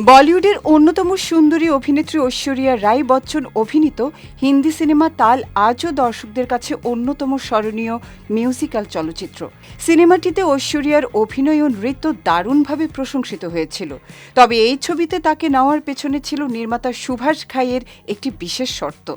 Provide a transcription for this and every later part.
বলিউডের অন্যতম সুন্দরী অভিনেত্রী ঐশ্বরিয়া রায় বচ্চন অভিনীত হিন্দি সিনেমা তাল আজও দর্শকদের কাছে অন্যতম স্মরণীয় মিউজিক্যাল চলচ্চিত্র। সিনেমাটিতে ঐশ্বরিয়ার অভিনয় ও নৃত্য দারুণভাবে প্রশংসিত হয়েছিল। তবে এই ছবিতে তাকে নেওয়ার পেছনে ছিল নির্মাতা সুভাষ ঘাইয়ের একটি বিশেষ শর্ত।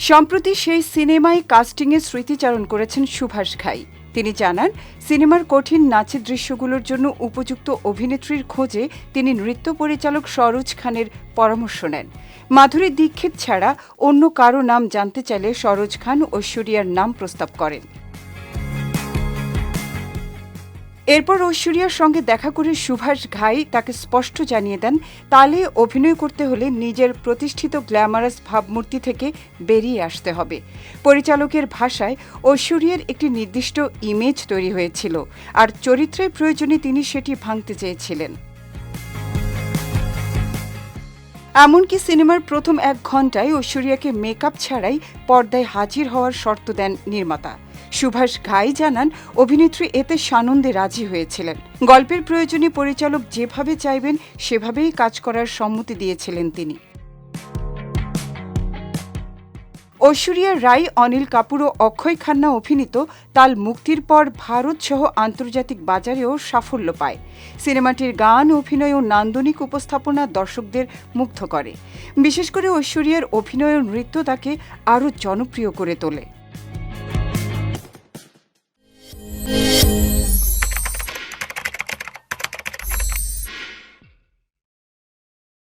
সম্প্রতি সেই সিনেমায় কাস্টিংয়ে স্মৃতিচারণ করেছেন সুভাষ ঘাই। তিনি জানান, সিনেমার কঠিন নাচের দৃশ্যগুলোর জন্য উপযুক্ত অভিনেত্রীর খোঁজে তিনি নৃত্য পরিচালক সরোজ খানের পরামর্শ নেন। মাধুরী দীক্ষিত ছাড়া অন্য কারো নাম জানতে চাইলে সরোজ খান ঐশ্বরিয়ার নাম প্রস্তাব করেন। এরপর ঐশ্বরিয়ার সঙ্গে দেখা করে সুভাষ ঘাই তাকে স্পষ্ট জানিয়ে দেন, তালে অভিনয় করতে হলে নিজের প্রতিষ্ঠিত গ্ল্যামারাস ভাবমূর্তি থেকে বেরিয়ে আসতে হবে। পরিচালকের ভাষায় ঐশ্বরিয়ার একটি নির্দিষ্ট ইমেজ তৈরি হয়েছিল, আর চরিত্রের প্রয়োজনে তিনি সেটি ভাঙতে চেয়েছিলেন। এমনকি সিনেমার প্রথম 1 ঘণ্টায় ঐশ্বরিয়াকে মেকআপ ছাড়াই পর্দায় হাজির হওয়ার শর্ত দেন নির্মাতা। সুভাষ ঘাই জানান, অভিনেত্রী এতে সানন্দে রাজি হয়েছিলেন। গল্পের প্রয়োজনে পরিচালক যেভাবে চাইবেন সেভাবেই কাজ করার সম্মতি দিয়েছিলেন তিনি। ঐশ্বরিয়া রায়, অনিল কাপুর ও অক্ষয় খান্না অভিনীত তাল মুক্তির পর ভারত সহ আন্তর্জাতিক বাজারেও সাফল্য পায়। সিনেমাটির গান, অভিনয় ও নান্দনিক উপস্থাপনা দর্শকদের মুগ্ধ করে। বিশেষ করে ঐশ্বরিয়ার অভিনয় ও নৃত্য তাকে আরও জনপ্রিয় করে তোলে।